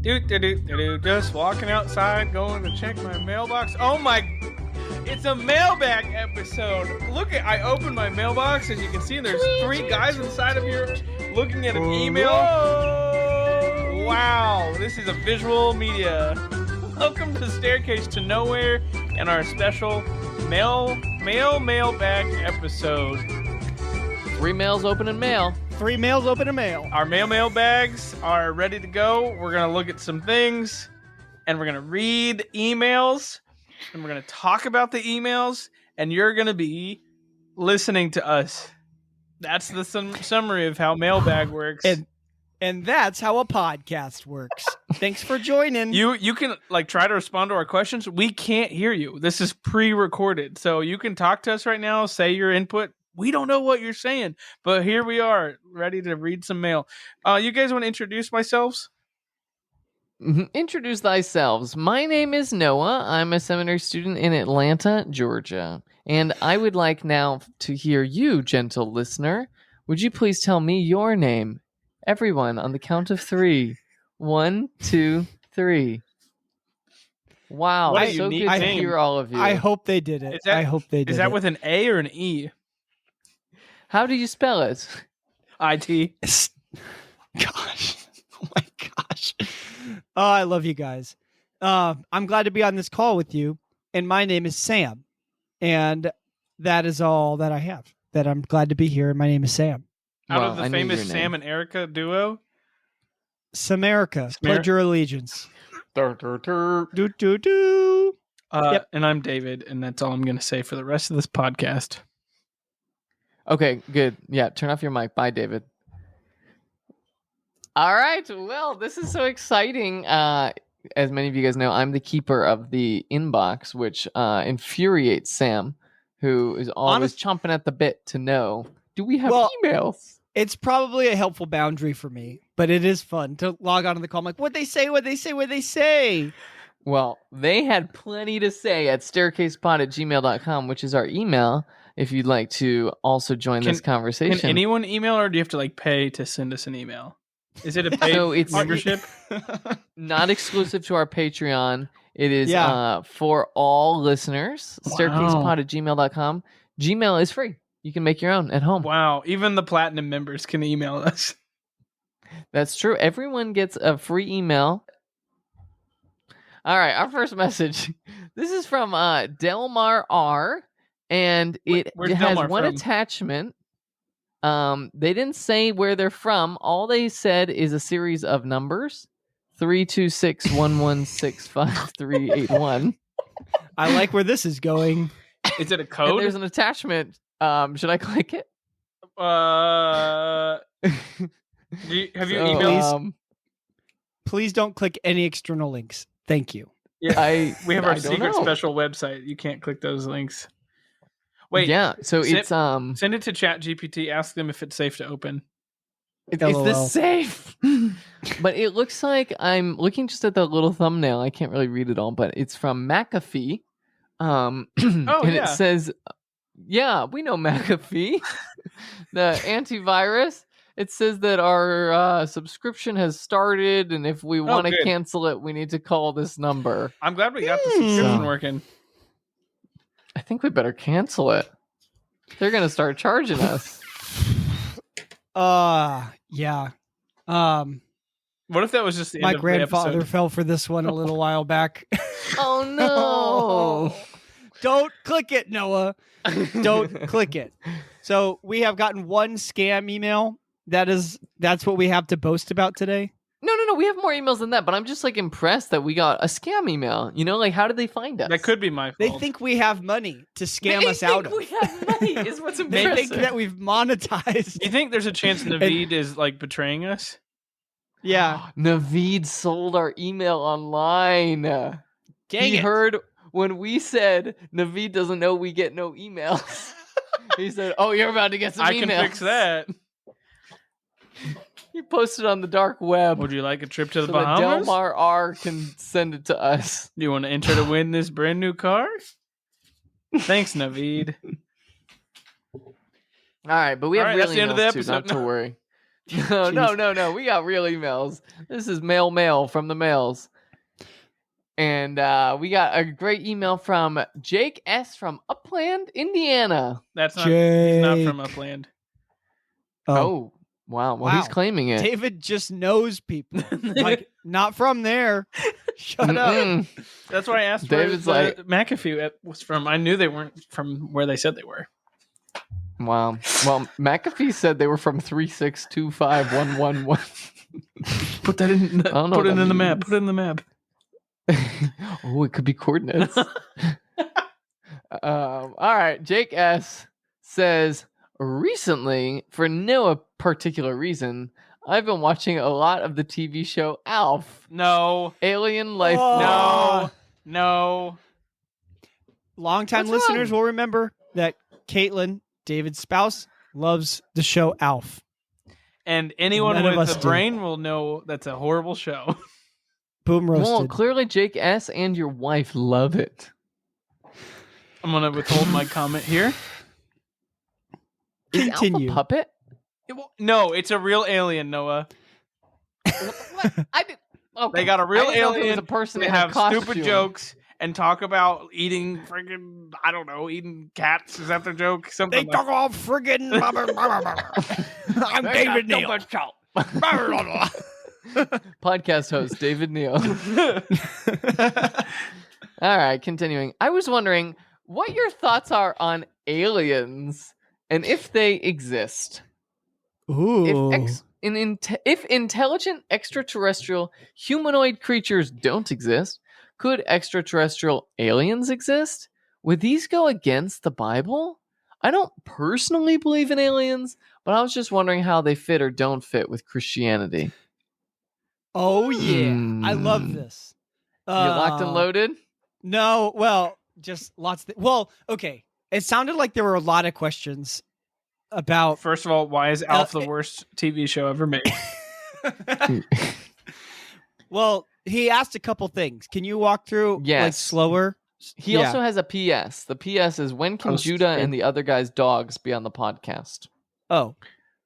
Just walking outside, going to check my mailbox. Oh my! It's a mailbag episode. Look at, I opened my mailbox, as you can see, and there's three guys inside of here looking at an email. Wow, this is a visual media. Welcome to Staircase to Nowhere and our special mailbag episode. 3 mails open in mail. 3 mails open in mail. Our mail bags are ready to go. We're going to look at some things, and we're going to read emails, and we're going to talk about the emails, and you're going to be listening to us. That's the summary of how mailbag works. And that's how a podcast works. Thanks for joining. You can try to respond to our questions. We can't hear you. This is pre-recorded, so you can talk to us right now, say your input. We don't know what you're saying, but here we are, ready to read some mail. You guys want to introduce yourselves? Introduce thyselves. My name is Noah. I'm a seminary student in Atlanta, Georgia. And I would like now to hear you, gentle listener. Would you please tell me your name? Everyone, on the count of 3. 1, 2, 3. Wow, What a so unique good to name. hear all of you. I hope they did it. I hope they did it. Is that with an A or an E? How do you spell it? IT. Gosh. Oh my gosh. Oh, I love you guys. I'm glad to be on this call with you. And my name is Sam. And that is all that I have. That I'm glad to be here. And my name is Sam. Out Well, of I the knew famous your name. Sam and Erica duo? Samerica. Pledge your allegiance. Do, do, do. Yep. And I'm David, and that's all I'm going to say for the rest of this podcast. Okay, good. Yeah, turn off your mic. Bye, David. All right. Well, this is so exciting. As many of you guys know, I'm the keeper of the inbox, which infuriates Sam, who is always chomping at the bit to know, do we have emails? It's probably a helpful boundary for me, but it is fun to log on to the call. I'm like, what'd they say? Well, they had plenty to say at staircasepod@gmail.com, which is our email. If you'd like to also join this conversation. Can anyone email, or do you have to pay to send us an email? Is it a paid membership? Not exclusive to our Patreon. It is for all listeners. Wow. Staircasepod@gmail.com. Gmail is free. You can make your own at home. Wow. Even the platinum members can email us. That's true. Everyone gets a free email. All right. Our first message. This is from Delmar R. And it has Delmar one from? attachment. They didn't say where they're from. All they said is a series of numbers. 32611653881. I like where this is going. Is it a And code? there's an attachment. Should I click it? Have you emailed? Please don't click any external links. Thank you. Yeah, we have our I don't secret know. special website. You can't click those links. Wait. Yeah. So it's Send it to ChatGPT. Ask them if it's safe to open. It's LOL. this safe. But it looks like I'm looking just at the little thumbnail. I can't really read it all, but it's from McAfee. And it says, yeah, we know McAfee, the antivirus. It says that our subscription has started, and if we want to good. cancel it, we need to call this number. I'm glad we got the subscription working. I think we better cancel it. They're going to start charging us. Yeah. What if that was just the My end of grandfather the episode? fell for this one a little while back. Oh, no. Don't click it, Noah. Don't click it. So we have gotten one scam email. That's what we have to boast about today. No. We have more emails than that, but I'm just impressed that we got a scam email. How did they find us? That could be my fault. They think we have money to scam They us out think of. we have money is what's They impressive. think that we've monetized. You think there's a chance Naveed is betraying us? Yeah. Naveed sold our email online. He heard when we said Naveed doesn't know we get no emails. He said, "Oh, you're about to get some emails." I can fix that. He posted on the dark web. Would you like a trip to the so that Bahamas? Delmar R can send it to us. Do you want to enter to win this brand new car? Thanks, Naveed. All right, but we have All right, real that's the end of emails the too, episode. not to worry. No. We got real emails. This is mail from the mails. And we got a great email from Jake S. from Upland, Indiana. That's not. He's not from Upland. Oh, wow. Well, he's claiming it. David just knows people. Like, not from there. Shut up. That's why I asked David's where like, McAfee was from. I knew they weren't from where they said they were. Wow. Well, McAfee said they were from 3625111. Put that in. Put it in the map. Put it in the map. Oh, it could be coordinates. All right. Jake S. says, recently, for no particular reason, I've been watching a lot of the TV show Alf. No. Alien life. No. Longtime listeners will remember that Caitlin, David's spouse, loves the show Alf. And anyone with a brain will know that's a horrible show. Boom roasted. Well, clearly Jake S. and your wife love it. I'm going to withhold my comment here. Continue. Is Alf a puppet? No, it's a real alien, Noah. What? Okay. They got a real alien. A person they have stupid jokes and talk about eating friggin', I don't know, eating cats. Is that their joke? Something they talk about friggin'. I'm David Neal. Podcast host David Neal. All right, continuing. I was wondering what your thoughts are on aliens and if they exist. Ooh. If intelligent extraterrestrial humanoid creatures don't exist, could extraterrestrial aliens exist? Would these go against the Bible? I don't personally believe in aliens, but I was just wondering how they fit or don't fit with Christianity. Oh, yeah. I love this. You locked and loaded? No, well, just lots. Well, okay. It sounded like there were a lot of questions about. First of all, why is Alf the worst TV show ever made? Well, he asked a couple things. Can you walk through like slower? He also has a PS. The PS is, when can Judah and the other guy's dogs be on the podcast? Oh,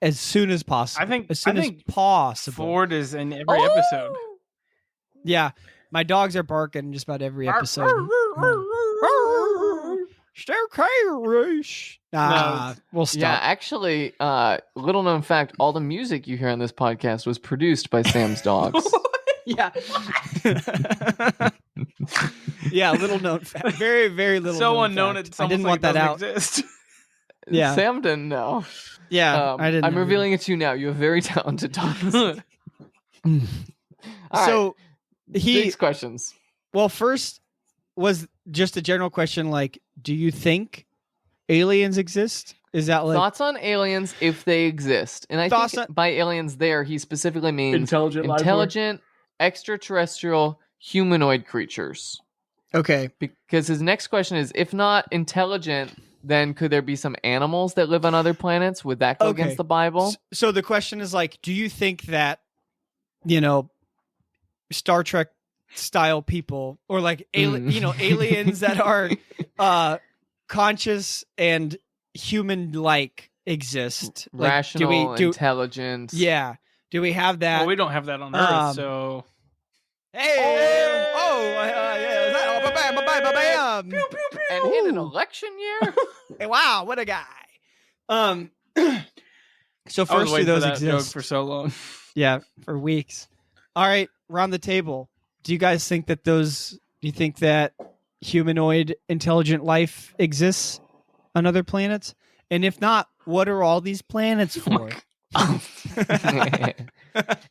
as soon as possible. I think as possible. Ford is in every episode. Yeah, my dogs are barking just about every episode. Staircase. We'll stop. Yeah, actually, little known fact, all the music you hear on this podcast was produced by Sam's dogs. Yeah. Yeah, little known fact. Very, very little so known unknown fact. it's almost I didn't like want that out. Exist. Yeah. Sam didn't know. Yeah, I didn't. I'm revealing it to you now. You have very talented dogs. So Jake's questions. Well, first was just a general question, like, do you think aliens exist? Is that like thoughts on aliens if they exist? And I think by aliens there, he specifically means intelligent extraterrestrial humanoid creatures. Okay. Because his next question is, if not intelligent, then could there be some animals that live on other planets? Would that go against the Bible? So the question is like, do you think that, you know, Star Trek style people or like aliens that are conscious and human-like exist? Like, rational, intelligent. Yeah. Do we have that? Well, we don't have that on Earth, so. Hey! Bam! Pew, pew, pew. And in an election year? Hey, wow, what a guy. So I was first, do waiting those for that exist? joke for so long. Yeah, for weeks. All right, round the table. Do you guys think that do you think that humanoid intelligent life exists on other planets? And if not, what are all these planets for?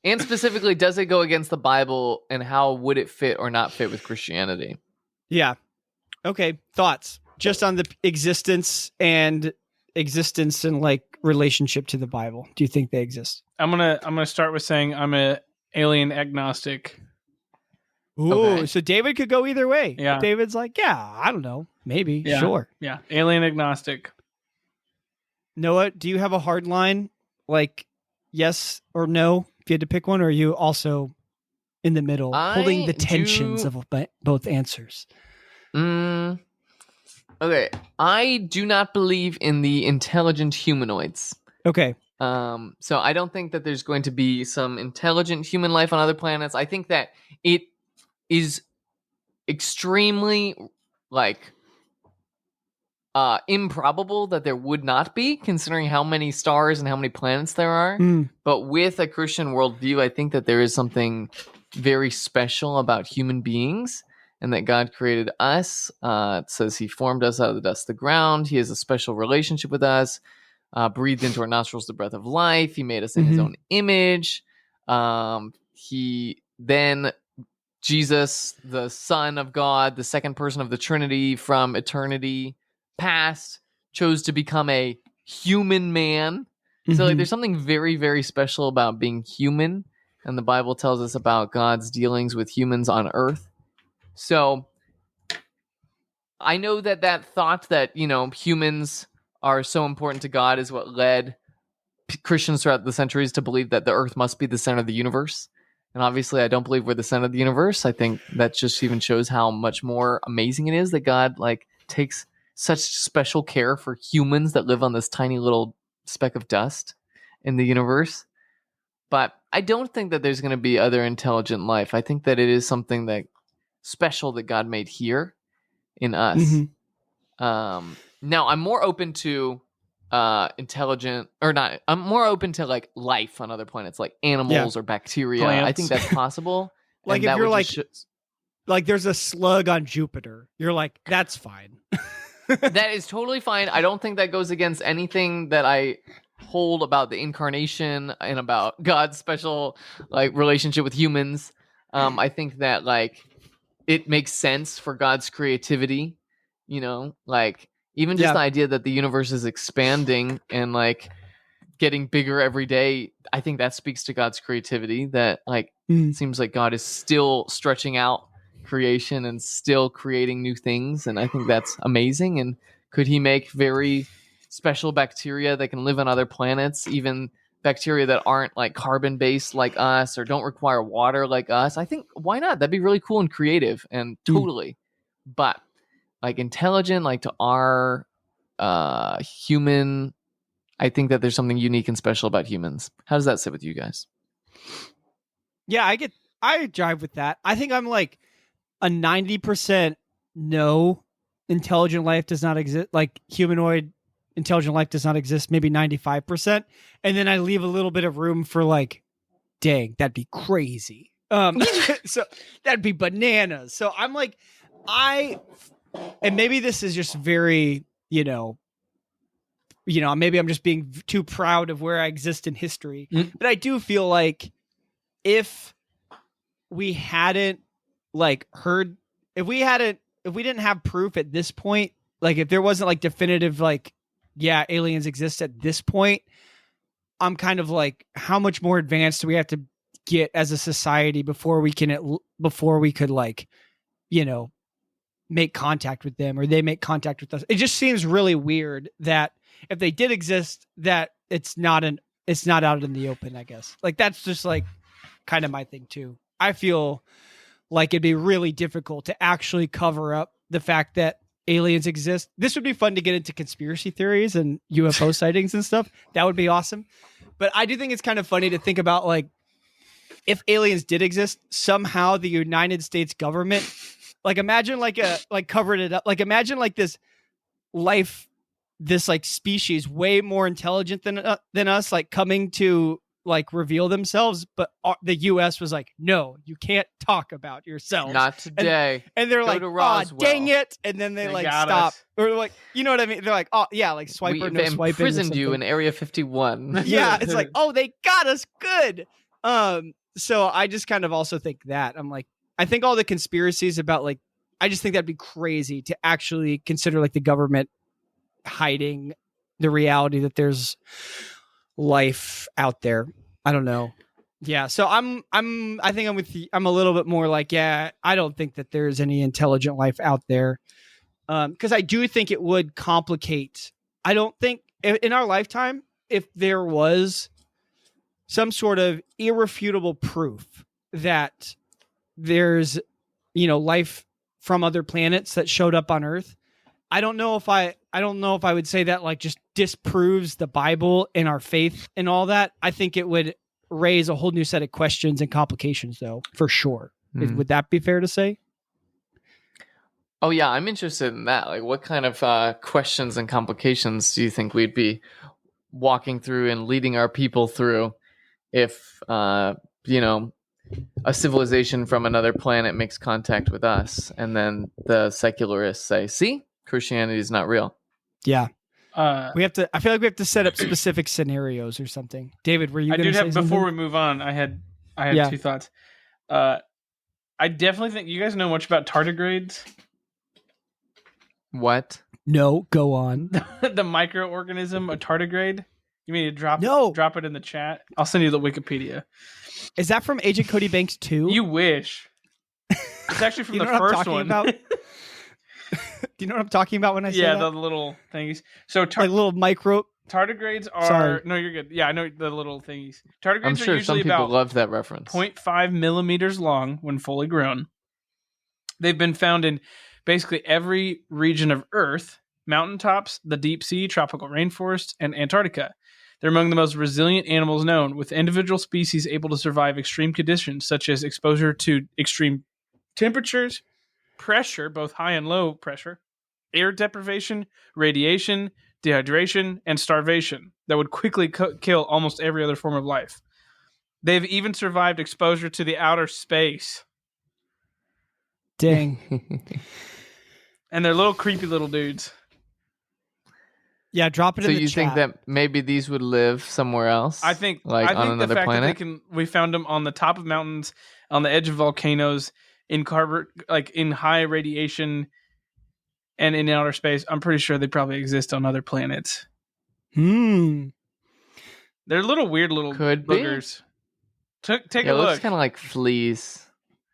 And specifically, does it go against the Bible, and how would it fit or not fit with Christianity? Yeah. Okay. Thoughts just on the existence and like relationship to the Bible. Do you think they exist? I'm gonna start with saying I'm a alien agnostic. Ooh, okay. So David could go either way. Yeah. David's like, yeah, I don't know, maybe, yeah. Sure. Yeah, alien agnostic. Noah, do you have a hard line, like yes or no? If you had to pick one, or are you also in the middle, holding the tensions of both answers? Okay, I do not believe in the intelligent humanoids. Okay. So I don't think that there's going to be some intelligent human life on other planets. I think that it is extremely like improbable that there would not be, considering how many stars and how many planets there are. But with a Christian worldview, I think that there is something very special about human beings, and that God created us. It says he formed us out of the dust of the ground. He has a special relationship with us, breathed into our nostrils the breath of life. He made us in his own image. He then, Jesus, the Son of God, the second person of the Trinity from eternity past, chose to become a human man. So like there's something very, very special about being human, and the Bible tells us about God's dealings with humans on earth. So I know that thought that, humans are so important to God is what led Christians throughout the centuries to believe that the earth must be the center of the universe. And obviously, I don't believe we're the center of the universe. I think that just even shows how much more amazing it is that God takes such special care for humans that live on this tiny little speck of dust in the universe. But I don't think that there's going to be other intelligent life. I think that it is something that special that God made here in us. Now, I'm more open to intelligent or not. I'm more open to life on other planets, like animals or bacteria. Plants. I think that's possible. Like if you're like there's a slug on Jupiter, you're like, that's fine. That is totally fine. I don't think that goes against anything that I hold about the incarnation and about God's special relationship with humans. I think that it makes sense for God's creativity, even just the idea that the universe is expanding and getting bigger every day. I think that speaks to God's creativity, that it seems like God is still stretching out creation and still creating new things. And I think that's amazing. And could he make very special bacteria that can live on other planets, even bacteria that aren't carbon based like us or don't require water like us? I think, why not? That'd be really cool and creative and totally. But intelligent, to our human, I think that there's something unique and special about humans. How does that sit with you guys? Yeah, I jive with that. I think I'm a 90% no, intelligent life does not exist. Humanoid intelligent life does not exist, maybe 95%. And then I leave a little bit of room for dang, that'd be crazy. So that'd be bananas. So I'm and maybe this is just very, maybe I'm just being too proud of where I exist in history. But I do feel like if we hadn't heard, if we didn't have proof at this point, if there wasn't definitive, aliens exist at this point, I'm kind of how much more advanced do we have to get as a society before we could make contact with them or they make contact with us? It just seems really weird that if they did exist, that it's not out in the open, I guess. That's just kind of my thing too. I feel like it'd be really difficult to actually cover up the fact that aliens exist. This would be fun to get into conspiracy theories and UFO sightings and stuff. That would be awesome. But I do think it's kind of funny to think about if aliens did exist, somehow the United States government, imagine covered it up. Imagine this life, this species way more intelligent than us, coming to reveal themselves, but the US was no, you can't talk about yourself, not today. And they're oh dang it, and then they stop us. Or you know what I mean, they're oh yeah, swipe or no swipe, imprisoned you in Area 51. Yeah, it's oh, they got us good. So I just kind of also think that I'm I think all the conspiracies about I just think that'd be crazy to actually consider the government hiding the reality that there's life out there. I don't know. Yeah, so I think I'm with you. I'm a little bit more I don't think that there's any intelligent life out there. Because I do think it would complicate. I don't think in our lifetime, if there was some sort of irrefutable proof that there's life from other planets that showed up on Earth, I don't know if I would say that like just disproves the Bible and our faith and all that. I think it would raise a whole new set of questions and complications, though, for sure. Would that be fair to say? Oh yeah, I'm interested in that. Like, what kind of questions and complications do you think we'd be walking through and leading our people through if a civilization from another planet makes contact with us, and then the secularists say, "See, Christianity is not real." Yeah. We have to. I feel like we have to set up specific scenarios or something. David, were you? Before we move on, I had two thoughts. I definitely think you guys know much about tardigrades. What? No, go on. The microorganism, a tardigrade. You mean to drop it in the chat? I'll send you the Wikipedia. Is that from Agent Cody Banks 2? You wish. It's actually from the first one. About? Do you know what I'm talking about when I say that? Yeah, the little thingies. So like little micro tardigrades are. Sorry. No, you're good. Yeah, I know the little thingies. Tardigrades I'm sure are usually some people about love that reference. 0.5 millimeters long when fully grown. They've been found in basically every region of Earth: mountaintops, the deep sea, tropical rainforests, and Antarctica. They're among the most resilient animals known, with individual species able to survive extreme conditions such as exposure to extreme temperatures, pressure, both high and low pressure, air deprivation, radiation, dehydration, and starvation that would quickly kill almost every other form of life. They've even survived exposure to the outer space. Dang. And they're little creepy little dudes. Yeah, drop it in the chat. So you think that maybe these would live somewhere else? I think on another the fact planet? that we found them on the top of mountains, on the edge of volcanoes, in in high radiation, and in outer space. I'm pretty sure they probably exist on other planets. They're little weird little boogers. Take a look. It looks kind of like fleas.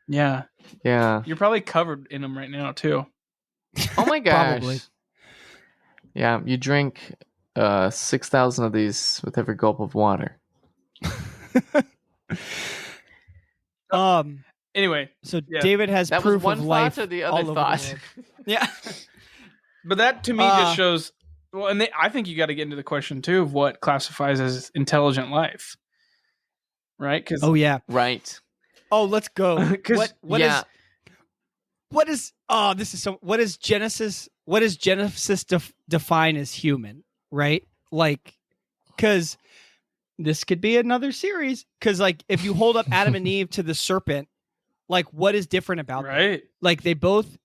Yeah. Yeah. You're probably covered in them right now too. Oh my gosh. Probably. Yeah, you drink 6,000 of these with every gulp of water. Anyway, so David has that proof was one of life thought or the other thought. Yeah, but that to me just shows. Well, and I think you got to get into the question too of what classifies as intelligent life, right? Because right. Oh, let's go. What is Genesis? What does Genesis define as human? Right? Like, because this could be another series. Because like, if you hold up Adam and Eve to the serpent, like, what is different about them? Like, they both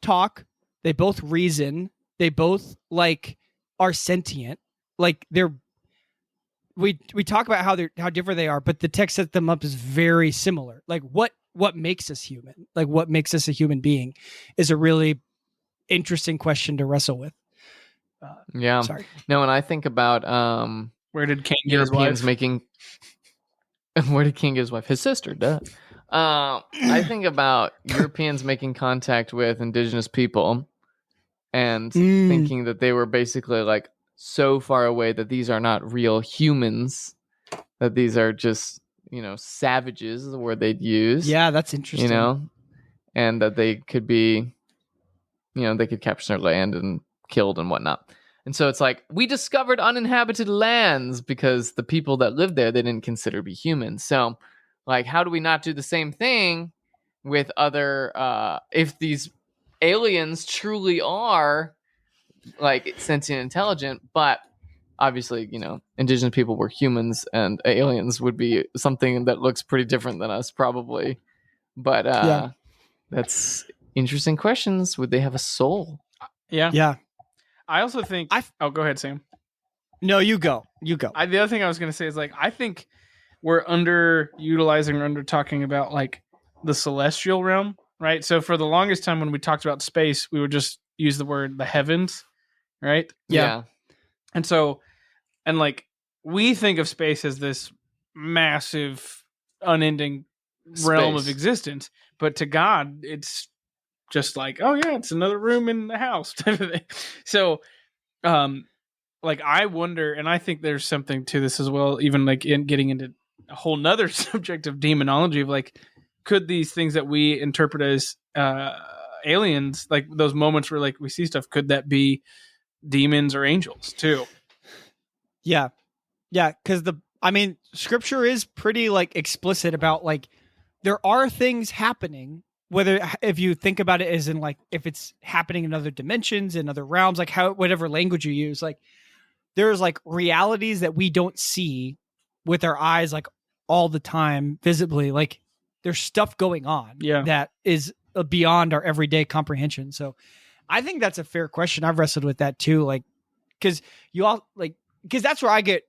talk, they both reason, they both like are sentient. Like we talk about how different they are, but the text sets them up as very similar. Like, what makes us human? Like, what makes us a human being is a really interesting question to wrestle with. Sorry. No, and I think about where did Cain get his wife? Where did Cain get his wife? His sister, duh. I think about Europeans making contact with indigenous people and thinking that they were basically like so far away that these are not real humans, that these are just, savages is the word they'd use. Yeah, that's interesting. And that they could be, they could capture their land and killed and whatnot. And so it's like, we discovered uninhabited lands because the people that lived there, they didn't consider to be humans. So, like, how do we not do the same thing with other, if these aliens truly are, like, sentient, intelligent, but obviously, indigenous people were humans and aliens would be something that looks pretty different than us, probably. But that's interesting questions. Would they have a soul? Yeah. Yeah. I also think... go ahead, Sam. No, you go. The other thing I was going to say is, like, I think we're underutilizing or under talking about, like, the celestial realm, right? So for the longest time when we talked about space, we would just use the word the heavens, right? Yeah. And so, and like, we think of space as this massive, unending realm of existence, but to God, it's just like, oh yeah, it's another room in the house type of thing. So, like, I wonder, and I think there's something to this as well, even like in getting into a whole nother subject of demonology of like, could these things that we interpret as aliens, like those moments where like we see stuff, could that be demons or angels too? Yeah. Because scripture is pretty like explicit about like there are things happening, whether if you think about it as in like if it's happening in other dimensions, in other realms, like whatever language you use, like there's like realities that we don't see with our eyes like all the time visibly. Like there's stuff going on that is beyond our everyday comprehension. So I think that's a fair question. I've wrestled with that too. Like, because that's where I get,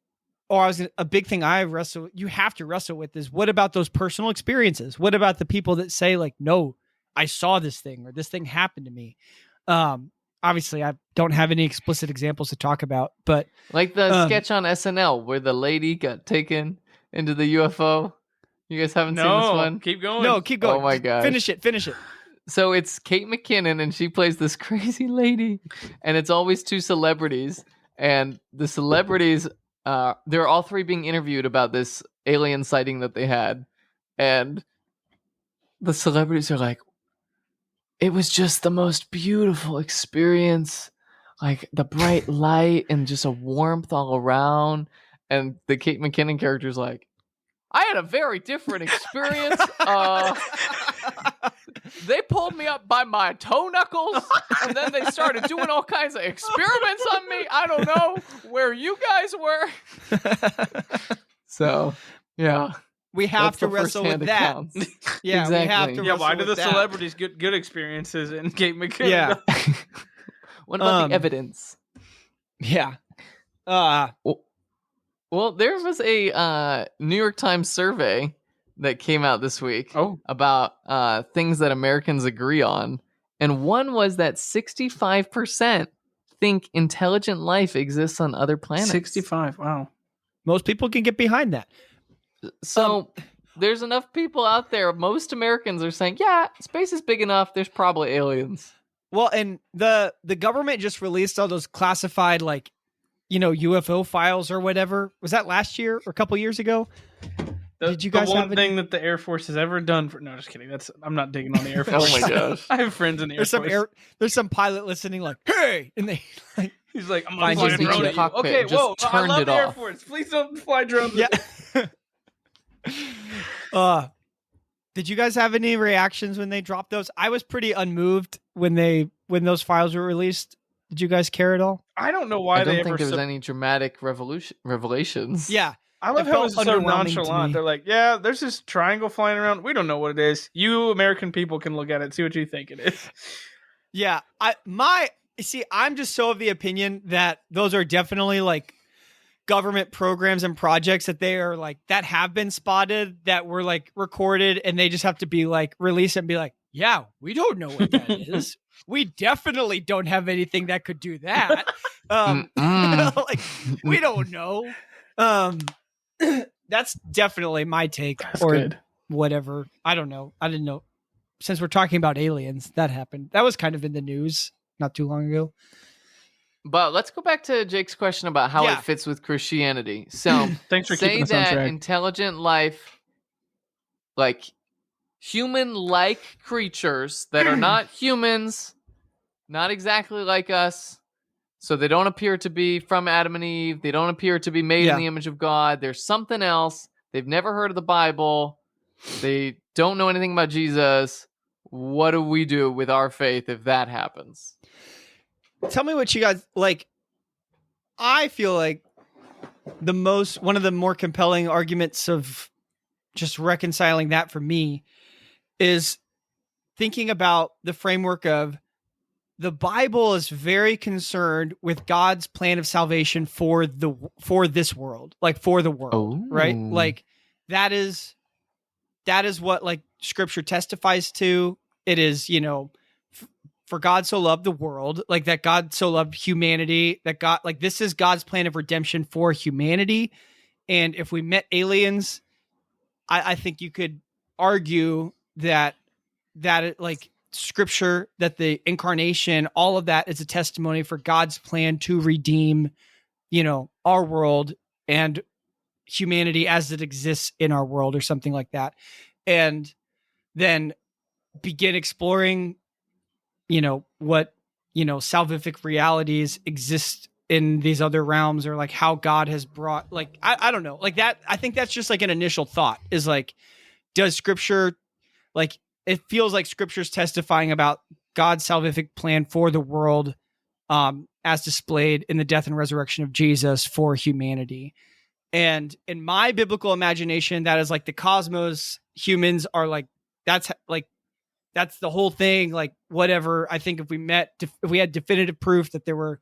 a big thing you have to wrestle with is, what about those personal experiences? What about the people that say like, no, I saw this thing or this thing happened to me? Obviously I don't have any explicit examples to talk about, but like the sketch on SNL where the lady got taken into the UFO. You guys haven't seen this one? Keep going. No, keep going. Oh my gosh. Finish it. So it's Kate McKinnon and she plays this crazy lady, and it's always two celebrities, and the celebrities they're all three being interviewed about this alien sighting that they had, and the celebrities are like, it was just the most beautiful experience, like the bright light and just a warmth all around. And the Kate McKinnon character is like, I had a very different experience. They pulled me up by my toe knuckles, and then they started doing all kinds of experiments on me. I don't know where you guys were. So, yeah. We have to wrestle with that. Yeah, exactly. We have to. Yeah, why do the that. celebrities get good experiences and Kate McKinnon? Yeah. What about the evidence? Yeah. Well, there was a New York Times survey that came out this week about things that Americans agree on. And one was that 65% think intelligent life exists on other planets. 65, wow. Most people can get behind that. So there's enough people out there. Most Americans are saying, yeah, space is big enough. There's probably aliens. Well, and the government just released all those classified, like, UFO files or whatever. Was that last year or a couple years ago? Did you guys the one have thing that the Air Force has ever done for? No, just kidding. I'm not digging on the Air Force. Oh my gosh! I have friends in the Air Force. There's some pilot listening, like, hey, and they like, he's like, I'm gonna fly fly a drone at you. Okay, whoa, I love the Air Force. Please don't fly drones. Yeah. Did you guys have any reactions when they dropped those? I was pretty unmoved when those files were released. Did you guys care at all? I don't know why I don't think there was any dramatic revelations. Yeah. I love how it's so nonchalant. They're like, yeah, there's this triangle flying around. We don't know what it is. You American people can look at it, see what you think it is. Yeah. I'm just so of the opinion that those are definitely like government programs and projects that they are like, that have been spotted, that were like recorded, and they just have to be like released and be like, yeah, we don't know what that is. We definitely don't have anything that could do that. Like, we don't know. That's definitely my take. That's good. Whatever. I don't know. I didn't know. Since we're talking about aliens, that happened. That was kind of in the news not too long ago. But let's go back to Jake's question about how it fits with Christianity. So thanks for say keeping us on that track. Intelligent life, like human-like creatures that are not humans, not exactly like us. So they don't appear to be from Adam and Eve. They don't appear to be made in the image of God. There's something else. They've never heard of the Bible. They don't know anything about Jesus. What do we do with our faith if that happens? Tell me what you guys like. I feel like one of the more compelling arguments of just reconciling that for me is thinking about the framework of the Bible is very concerned with God's plan of salvation for this world, like for the world, right? Like that is what like scripture testifies to. It is, for God so loved the world, like that God so loved humanity, that God, like this is God's plan of redemption for humanity. And if we met aliens, I think you could argue that like scripture, that the incarnation, all of that is a testimony for God's plan to redeem, our world and humanity as it exists in our world or something like that. And then begin exploring what salvific realities exist in these other realms, or like how God has brought, like I don't know, like that. I think that's just like an initial thought, is like, does Scripture, like, it feels like Scripture's testifying about God's salvific plan for the world, as displayed in the death and resurrection of Jesus for humanity. And in my biblical imagination, that is like the cosmos. Humans are like, that's the whole thing. Like, whatever. I think if we had definitive proof that there were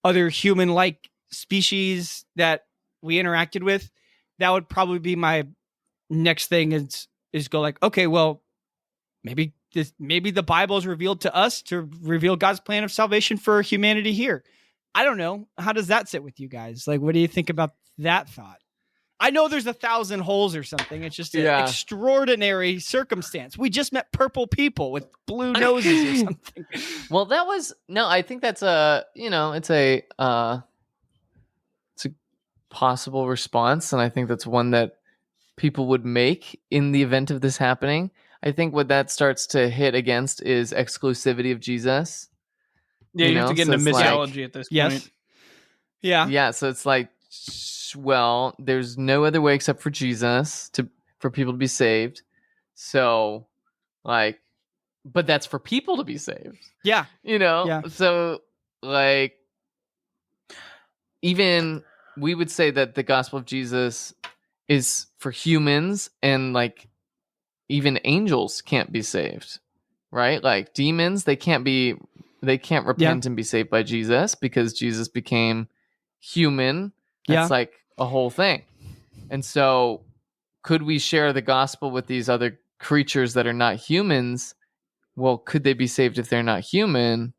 other human-like species that we interacted with, that would probably be my next thing, is go like, okay, well, maybe the Bible is revealed to us to reveal God's plan of salvation for humanity here. I don't know. How does that sit with you guys? Like, what do you think about that thought? I know there's 1,000 holes or something. It's just an extraordinary circumstance. We just met purple people with blue noses or something. Well, I think that's it's a possible response. And I think that's one that people would make in the event of this happening. I think what that starts to hit against is exclusivity of Jesus. Yeah, you have to get into missiology at this point. Yeah. Yeah, so it's like, well, there's no other way except for Jesus for people to be saved. So, like, but that's for people to be saved. Yeah. Yeah. So, like, even we would say that the gospel of Jesus is for humans, and like even angels can't be saved, right? Like demons, they can't repent and be saved by Jesus, because Jesus became human. That's like a whole thing. And so could we share the gospel with these other creatures that are not humans? Well, could they be saved if they're not human?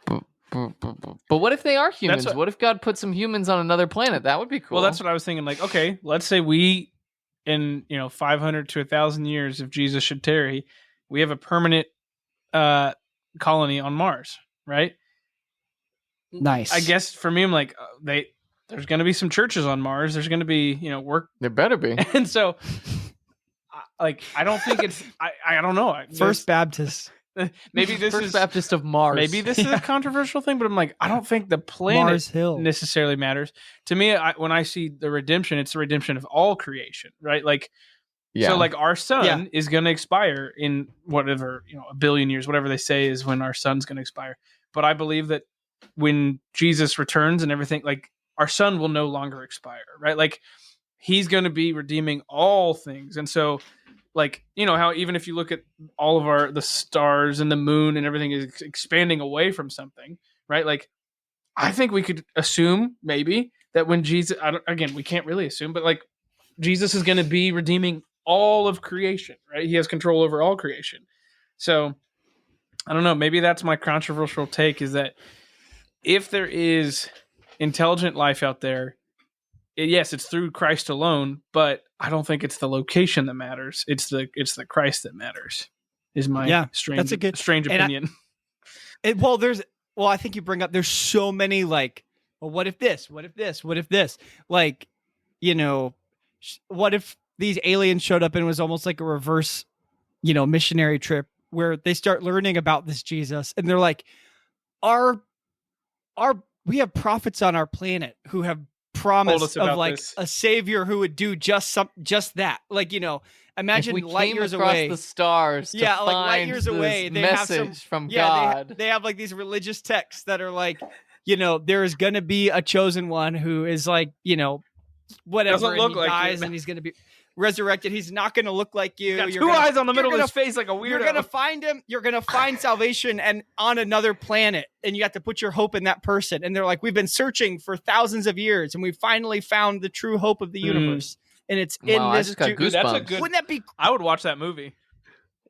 But what if they are humans? What if God put some humans on another planet? That would be cool. Well, that's what I was thinking. Like, okay, let's say we, in 500 to 1,000 years, if Jesus should tarry, we have a permanent colony on Mars, right? Nice. I guess for me, I'm like, there's going to be some churches on Mars. There's going to be, work. There better be. And so, like, I don't think it's, I don't know. First Baptist. Maybe this First is Baptist of Mars. Maybe this is a controversial thing, but I'm like, I don't think the planet necessarily matters. To me, when I see the redemption, it's the redemption of all creation, right? Like, so like our sun is going to expire in whatever, a billion years, whatever they say is when our sun's going to expire. But I believe that when Jesus returns and everything, like our sun will no longer expire, right? Like he's going to be redeeming all things. And so, like, how even if you look at all of the stars and the moon and everything is expanding away from something, right? Like, I think we could assume maybe that when Jesus, again, we can't really assume, but like Jesus is going to be redeeming all of creation, right? He has control over all creation. So I don't know. Maybe that's my controversial take, is that if there is intelligent life out there, yes, it's through Christ alone, but I don't think it's the location that matters. It's the Christ that matters. Is my strange opinion. I think you bring up, there's so many like, well, what if this? What if this? What if this? Like, what if these aliens showed up and it was almost like a reverse, missionary trip where they start learning about this Jesus, and they're like, we have prophets on our planet who have promise of like a savior who would do just that. Like, imagine light years away, the stars. Like light years away, they have some from God. They have like these religious texts that are like, there is going to be a chosen one who is like, whatever, doesn't look like dies, and he's going to be resurrected. He's not going to look like you. He's got two eyes on the middle of his face like a weirdo. You're going to find him. You're going to find salvation and on another planet, and you have to put your hope in that person. And they're like, we've been searching for thousands of years, and we finally found the true hope of the universe. And it's in this. I just got goosebumps. That's a good. Wouldn't that be? I would watch that movie.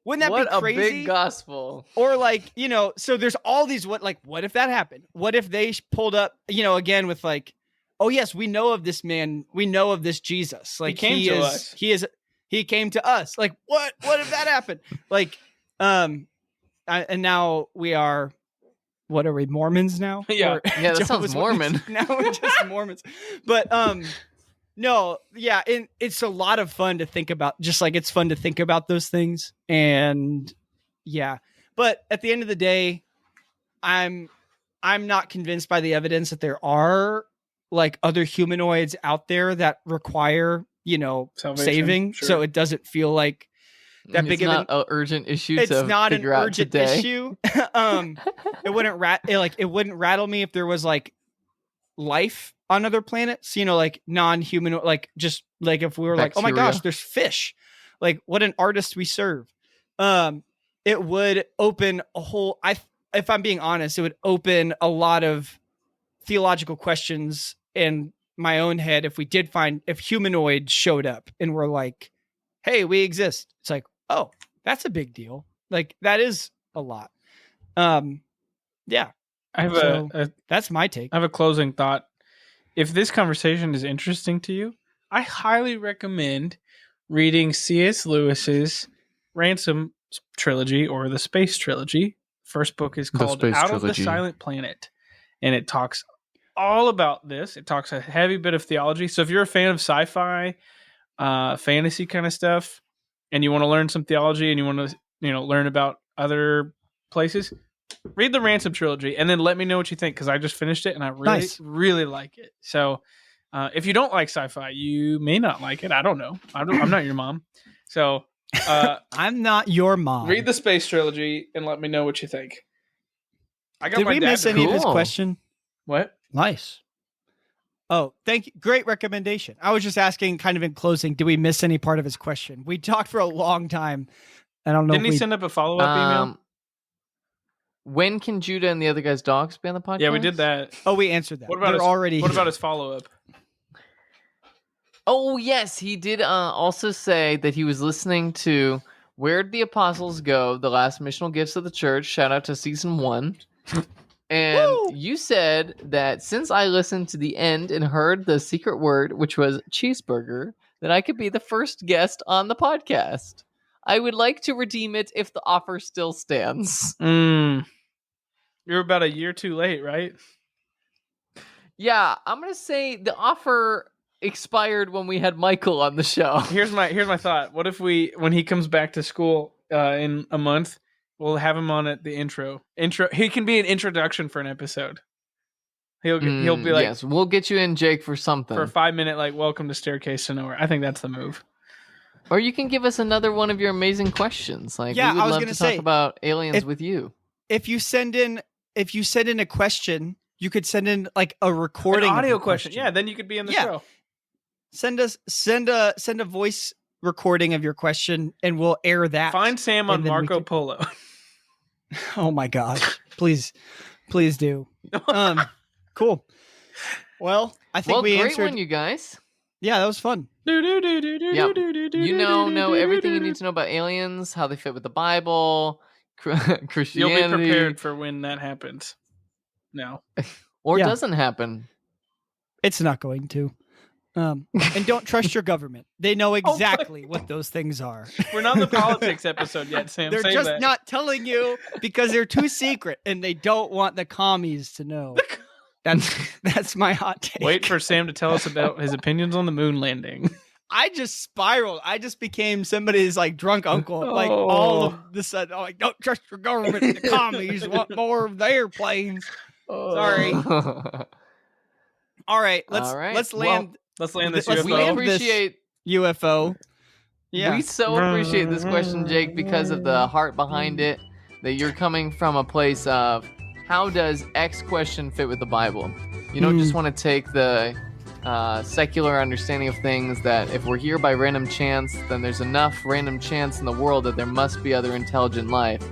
Wouldn't that be crazy? What a big gospel. Or like, so there's all these what if that happened? What if they pulled up, again with like, oh yes, we know of this man. We know of this Jesus. Like he came to us. He came to us. Like what if that happened? Like, and now we are, what are we, Mormons now? Yeah. Yeah, that sounds Mormon. Now we're just Mormons. But, no, yeah, it's a lot of fun to think about. Just like it's fun to think about those things, and Yeah. But at the end of the day, I'm not convinced by the evidence that there are like other humanoids out there that require, Salvation, saving. sure. So it doesn't feel like that it's big of not an urgent issue. It's to not an figure out urgent today. issue. It wouldn't rattle me if there was like life on other planets, like non-human, like just like if we were like, oh my gosh, there's fish. Like what an artist we serve. It would open a whole, if I'm being honest, it would open a lot of theological questions in my own head if humanoids showed up and were like, hey, we exist. It's like, oh, that's a big deal. Like that is a lot. Yeah. That's my take. I have a closing thought. If this conversation is interesting to you, I highly recommend reading C.S. Lewis's Ransom trilogy or the Space trilogy. First book is called Out of the Silent Planet, and it talks all about this. It talks a heavy bit of theology. So if you're a fan of sci-fi, fantasy kind of stuff, and you want to learn some theology and you want to learn about other places, read the Ransom trilogy and then let me know what you think, because I just finished it and I really like it. So if you don't like sci-fi, you may not like it. I don't know. I'm not your mom. So I'm not your mom. Read the Space trilogy and let me know what you think. Did we miss any of his question? What? Nice. Oh, thank you. Great recommendation. I was just asking kind of in closing, did we miss any part of his question? We talked for a long time. I don't know. Didn't he send up a follow-up email? When can Judah and the other guy's dogs be on the podcast? Yeah, we did that. Oh, we answered that. What about his follow-up? Oh, yes. He did also say that he was listening to Where'd the Apostles Go? The Last Missional Gifts of the Church. Shout out to season 1. And you said that since I listened to the end and heard the secret word, which was cheeseburger, that I could be the first guest on the podcast. I would like to redeem it if the offer still stands. You're about a year too late, right? Yeah, I'm going to say the offer expired when we had Michael on the show. Here's my thought. What if when he comes back to school in a month, we'll have him on at the intro. He can be an introduction for an episode. He'll be like, yes, we'll get you in, Jake, for something. For a 5-minute, like, welcome to Staircase to Nowhere. I think that's the move. Or you can give us another one of your amazing questions. Like, yeah, we would I was love gonna to say, talk about aliens with you. If you send in a question, you could send in like a recording, an audio question. Yeah, then you could be in the show. Send a voice recording of your question, and we'll air that. Find Sam on Marco Polo. Oh my gosh! Please do. Cool. Well, I think we great answered. One, you guys. Yeah, that was fun. Yep. You know everything you need to know about aliens, how they fit with the Bible, Christianity. You'll be prepared for when that happens. No. Or doesn't happen. It's not going to. And don't trust your government. They know exactly what those things are. We're not in the politics episode yet, Sam. They're just not telling you because they're too secret and they don't want the commies to know. That's my hot take. Wait for Sam to tell us about his opinions on the moon landing. I just spiraled. I just became somebody's like drunk uncle. Like all of the sudden, I'm like, don't trust your government. The commies want more of the airplanes. Sorry. All right. Let's land. Let's land this UFO. UFO. We appreciate UFO. Yeah. We so appreciate this question, Jake, because of the heart behind it. That you're coming from a place of how does X question fit with the Bible? You don't just want to take the secular understanding of things that if we're here by random chance, then there's enough random chance in the world that there must be other intelligent life.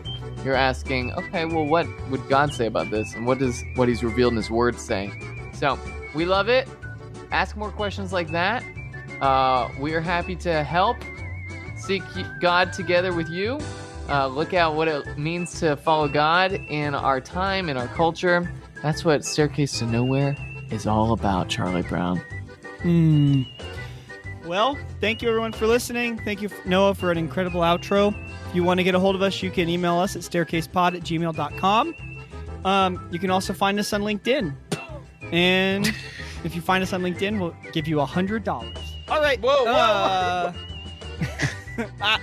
You're asking, okay, well, what would God say about this? And what does what he's revealed in his word say? So we love it. Ask more questions like that. We are happy to help seek God together with you. Look at what it means to follow God in our time, in our culture. That's what Staircase to Nowhere is all about, Charlie Brown. Well, thank you everyone for listening. Thank you, Noah, for an incredible outro. If you want to get a hold of us, you can email us at staircasepod@gmail.com. You can also find us on LinkedIn. And if you find us on LinkedIn, we'll give you $100. All right. Whoa.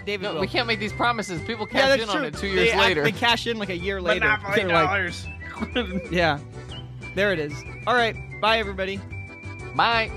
David No, will. we can't make these promises. People Yeah, cash that's in true. on it 2 years later. They cash in like a year later. Monopoly They're like, dollars. yeah. There it is. All right. Bye, everybody. Bye.